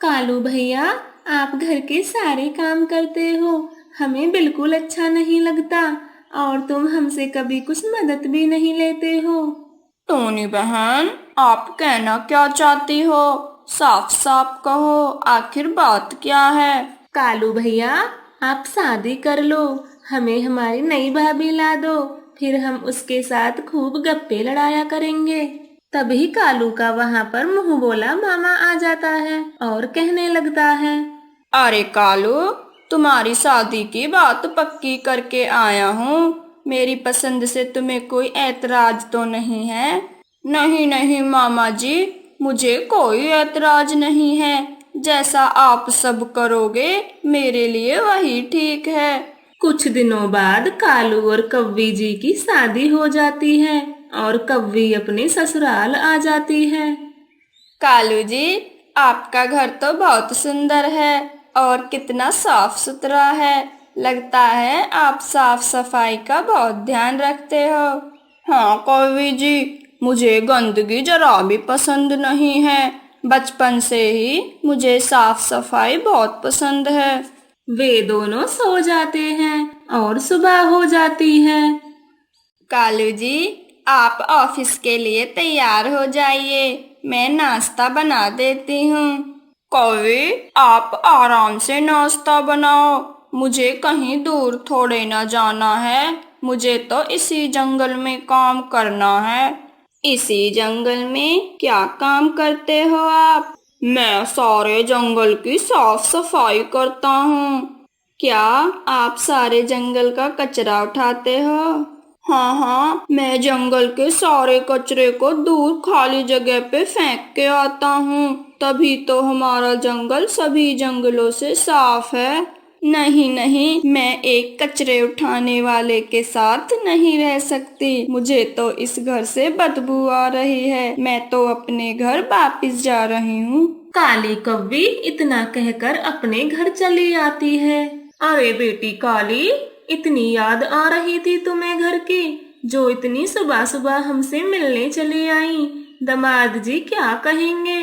कालू भैया, आप घर के सारे काम करते हो, हमें बिल्कुल अच्छा नहीं लगता। और तुम हमसे कभी कुछ मदद भी नहीं लेते हो। टोनी बहन, आप कहना क्या चाहती हो? साफ साफ कहो, आखिर बात क्या है? कालू भैया, आप शादी कर लो, हमें हमारी नई भाभी ला दो, फिर हम उसके साथ खूब गप्पे लड़ाया करेंगे। तभी कालू का वहाँ पर मुंह बोला मामा आ जाता है और कहने लगता है, अरे कालू, तुम्हारी शादी की बात पक्की करके आया हूँ। मेरी पसंद से तुम्हें कोई ऐतराज तो नहीं है? नहीं नहीं मामा जी, मुझे कोई ऐतराज नहीं है। जैसा आप सब करोगे मेरे लिए वही ठीक है। कुछ दिनों बाद कालू और कव्वी जी की शादी हो जाती है और कव्वी अपने ससुराल आ जाती है। कालू जी, आपका घर तो बहुत सुंदर है और कितना साफ सुथरा है। लगता है आप साफ सफाई का बहुत ध्यान रखते हो। हाँ कौवी जी, मुझे गंदगी जरा भी पसंद नहीं है। बचपन से ही मुझे साफ सफाई बहुत पसंद है। वे दोनों सो जाते हैं और सुबह हो जाती है। कालू जी, आप ऑफिस के लिए तैयार हो जाइए, मैं नाश्ता बना देती हूँ। कौवे, आप आराम से नाश्ता बनाओ, मुझे कहीं दूर थोड़े ना जाना है। मुझे तो इसी जंगल में काम करना है। इसी जंगल में क्या काम करते हो आप? मैं सारे जंगल की साफ सफाई करता हूँ। क्या आप सारे जंगल का कचरा उठाते हो? हाँ हाँ, मैं जंगल के सारे कचरे को दूर खाली जगह पे फेंक के आता हूँ, तभी तो हमारा जंगल सभी जंगलों से साफ है। नहीं नहीं, मैं एक कचरे उठाने वाले के साथ नहीं रह सकती। मुझे तो इस घर से बदबू आ रही है। मैं तो अपने घर वापिस जा रही हूँ। काली कव्वी इतना कहकर अपने घर चली आती है। अरे बेटी काली, इतनी याद आ रही थी तुम्हें घर की, जो इतनी सुबह सुबह हमसे मिलने चली आई। दामाद जी क्या कहेंगे?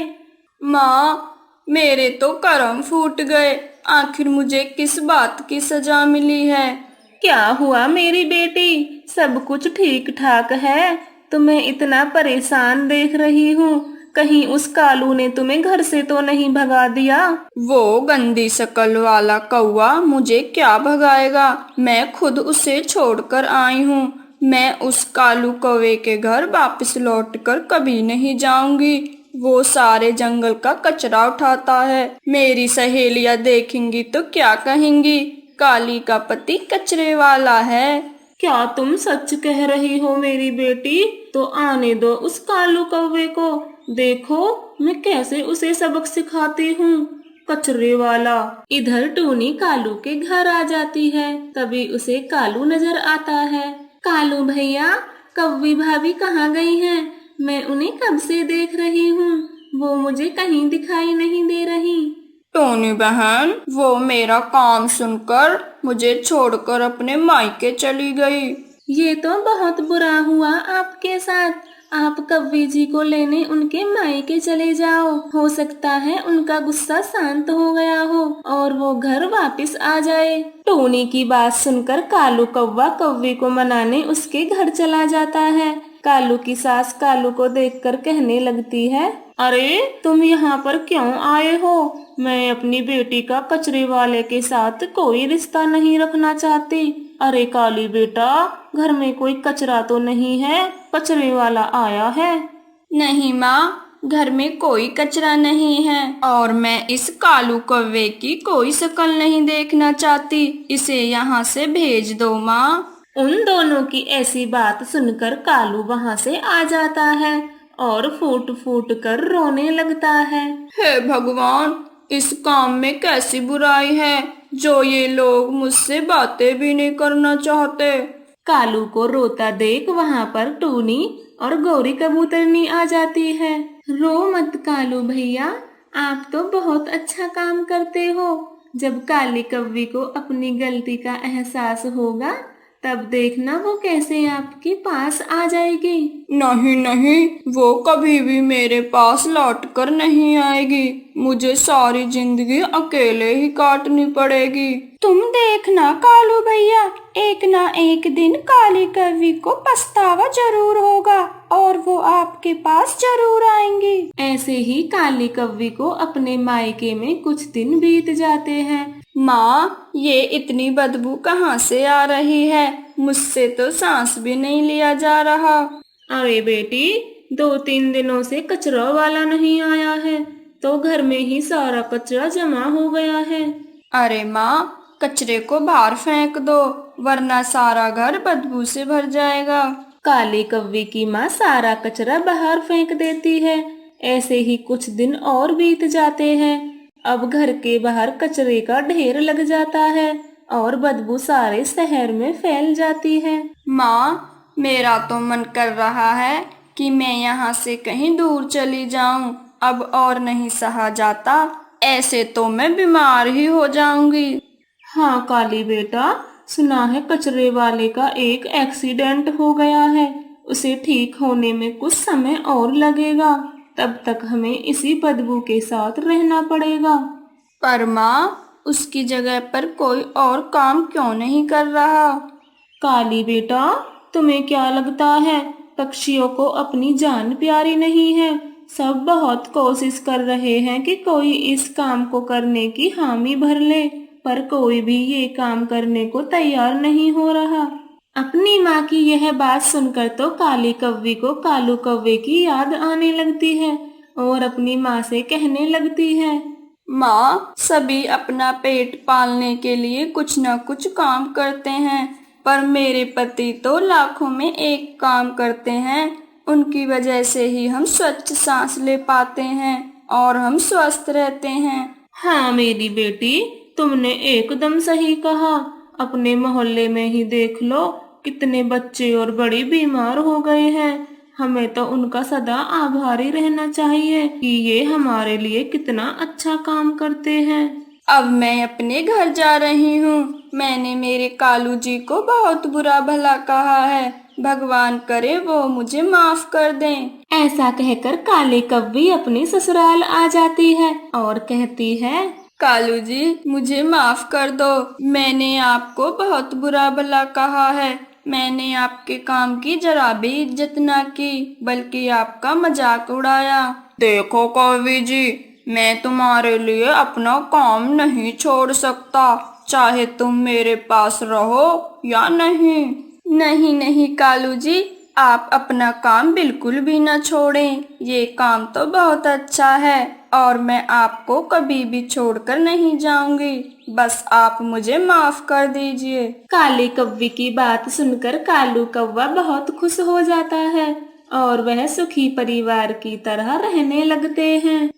माँ, मेरे तो करम फूट गए। आखिर मुझे किस बात की सजा मिली है? क्या हुआ मेरी बेटी, सब कुछ ठीक ठाक है? तुम्हें इतना परेशान देख रही हूँ, कहीं उस कालू ने तुम्हें घर से तो नहीं भगा दिया? वो गंदी शक्ल वाला कौवा मुझे क्या भगाएगा? मैं खुद उसे छोड़कर आई हूँ। मैं उस कालू कौवे के घर वापस लौटकर कभी नहीं जाऊंगी। वो सारे जंगल का कचरा उठाता है। मेरी सहेलियां देखेंगी तो क्या कहेंगी? काली का पति कचरे वाला है। क्या तुम सच कह रही हो मेरी बेटी? तो आने दो उस कालू कौवे को, देखो मैं कैसे उसे सबक सिखाती हूँ। कचरे वाला। इधर टूनी कालू के घर आ जाती है, तभी उसे कालू नजर आता है। कालू भैया, कव्वी भाभी कहाँ गई हैं? मैं उन्हें कब से देख रही हूँ, वो मुझे कहीं दिखाई नहीं दे रही। टोनी बहन, वो मेरा काम सुनकर मुझे छोड़कर अपने मायके चली गई। ये तो बहुत बुरा हुआ आपके साथ। आप कव्वी जी को लेने उनके मायके चले जाओ, हो सकता है उनका गुस्सा शांत हो गया हो और वो घर वापस आ जाए। टोनी की बात सुनकर कालू कौवा कव्वी को मनाने उसके घर चला जाता है। कालू की सास कालू को देखकर कहने लगती है, अरे तुम यहाँ पर क्यों आए हो? मैं अपनी बेटी का कचरे वाले के साथ कोई रिश्ता नहीं रखना चाहती। अरे काली बेटा, घर में कोई कचरा तो नहीं है, कचरे वाला आया है। नहीं माँ, घर में कोई कचरा नहीं है और मैं इस कालू कौवे की कोई शक्ल नहीं देखना चाहती। इसे यहाँ से भेज दो माँ। उन दोनों की ऐसी बात सुनकर कालू वहाँ से आ जाता है और फूट फूट कर रोने लगता है। हे भगवान, इस काम में कैसी बुराई है जो ये लोग मुझसे बातें भी नहीं करना चाहते। कालू को रोता देख वहाँ पर टूनी और गौरी कबूतरनी आ जाती है। रो मत कालू भैया, आप तो बहुत अच्छा काम करते हो। जब काली कव्वी को अपनी गलती का एहसास होगा तब देखना वो कैसे आपके पास आ जाएगी। नहीं नहीं, वो कभी भी मेरे पास लौट कर नहीं आएगी। मुझे सारी जिंदगी अकेले ही काटनी पड़ेगी। तुम देखना कालू भैया, एक ना एक दिन काली कौवी को पछतावा जरूर होगा और वो आपके पास जरूर आएंगी। ऐसे ही काली कौवी को अपने मायके में कुछ दिन बीत जाते हैं। माँ, ये इतनी बदबू कहाँ से आ रही है? मुझसे तो सांस भी नहीं लिया जा रहा। अरे बेटी, 2-3 दिनों से कचरा वाला नहीं आया है, तो घर में ही सारा कचरा जमा हो गया है। अरे माँ, कचरे को बाहर फेंक दो, वरना सारा घर बदबू से भर जाएगा। काली कौवी की माँ सारा कचरा बाहर फेंक देती है। ऐसे ही कुछ दिन और बीत जाते हैं। अब घर के बाहर कचरे का ढेर लग जाता है और बदबू सारे शहर में फैल जाती है। माँ, मेरा तो मन कर रहा है कि मैं यहाँ से कहीं दूर चली जाऊं। अब और नहीं सहा जाता, ऐसे तो मैं बीमार ही हो जाऊंगी। हाँ काली बेटा, सुना है कचरे वाले का एक एक्सीडेंट हो गया है। उसे ठीक होने में कुछ समय और लगेगा। तब तक हमें इसी बदबू के साथ रहना पड़ेगा। पर माँ, उसकी जगह पर कोई और काम क्यों नहीं कर रहा? काली बेटा, तुम्हें क्या लगता है पक्षियों को अपनी जान प्यारी नहीं है? सब बहुत कोशिश कर रहे हैं कि कोई इस काम को करने की हामी भर ले, पर कोई भी ये काम करने को तैयार नहीं हो रहा। अपनी माँ की यह बात सुनकर तो काली कौवी को कालू कौवे की याद आने लगती है और अपनी माँ से कहने लगती है, माँ, सभी अपना पेट पालने के लिए कुछ न कुछ काम करते हैं, पर मेरे पति तो लाखों में एक काम करते हैं। उनकी वजह से ही हम स्वच्छ सांस ले पाते हैं और हम स्वस्थ रहते हैं। हाँ मेरी बेटी, तुमने एकदम सही कहा। अपने मोहल्ले में ही देख लो, कितने बच्चे और बड़े बीमार हो गए हैं। हमें तो उनका सदा आभारी रहना चाहिए कि ये हमारे लिए कितना अच्छा काम करते हैं। अब मैं अपने घर जा रही हूँ। मैंने मेरे कालू जी को बहुत बुरा भला कहा है। भगवान करे वो मुझे माफ कर दें। ऐसा कहकर काली कौवी अपने ससुराल आ जाती है और कहती है, कालू जी, मुझे माफ कर दो। मैंने आपको बहुत बुरा भला कहा है। मैंने आपके काम की जरा भी इज्जत ना की, बल्कि आपका मजाक उड़ाया। देखो कौवी जी, मैं तुम्हारे लिए अपना काम नहीं छोड़ सकता, चाहे तुम मेरे पास रहो या नहीं। नहीं नहीं कालू जी, आप अपना काम बिल्कुल भी न छोड़ें। ये काम तो बहुत अच्छा है और मैं आपको कभी भी छोड़कर नहीं जाऊंगी। बस आप मुझे माफ कर दीजिए। काली कौवी की बात सुनकर कालू कौवा बहुत खुश हो जाता है और वह सुखी परिवार की तरह रहने लगते हैं।